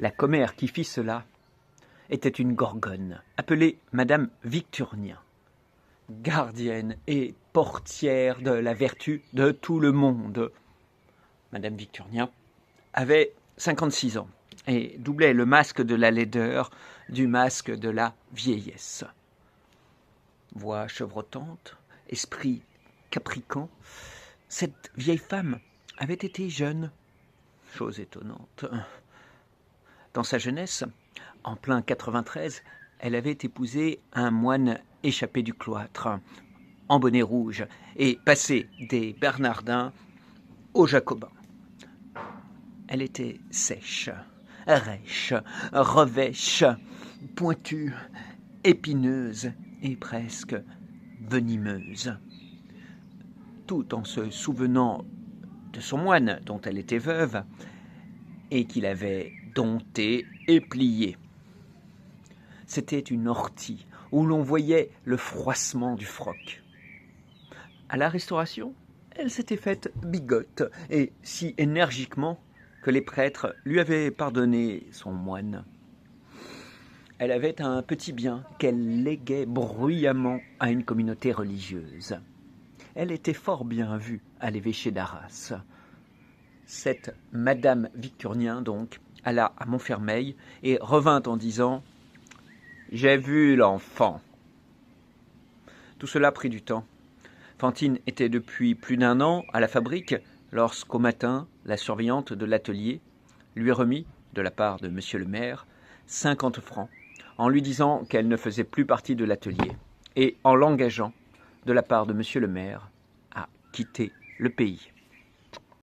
La commère qui fit cela était une gorgone, appelée Madame Victurnien, gardienne et portière de la vertu de tout le monde. Madame Victurnien avait 56 ans et doublait le masque de la laideur du masque de la vieillesse. Voix chevrotante, esprit capricant, cette vieille femme avait été jeune, chose étonnante. Dans sa jeunesse, en plein 93, elle avait épousé un moine échappé du cloître, en bonnet rouge, et passé des Bernardins aux Jacobins. Elle était sèche, rêche, revêche, pointue, épineuse et presque venimeuse. Tout en se souvenant de son moine dont elle était veuve et qu'il avait dompté et plié. C'était une ortie où l'on voyait le froissement du froc. À la Restauration, elle s'était faite bigote et si énergiquement que les prêtres lui avaient pardonné son moine. Elle avait un petit bien qu'elle léguait bruyamment à une communauté religieuse. Elle était fort bien vue à l'évêché d'Arras. Cette Madame Victurnien, donc, alla à Montfermeil et revint en disant « J'ai vu l'enfant ». Tout cela prit du temps. Fantine était depuis plus d'1 an à la fabrique lorsqu'au matin, la surveillante de l'atelier lui remit, de la part de monsieur le maire, 50 francs, en lui disant qu'elle ne faisait plus partie de l'atelier et en l'engageant, de la part de monsieur le maire, à quitter le pays.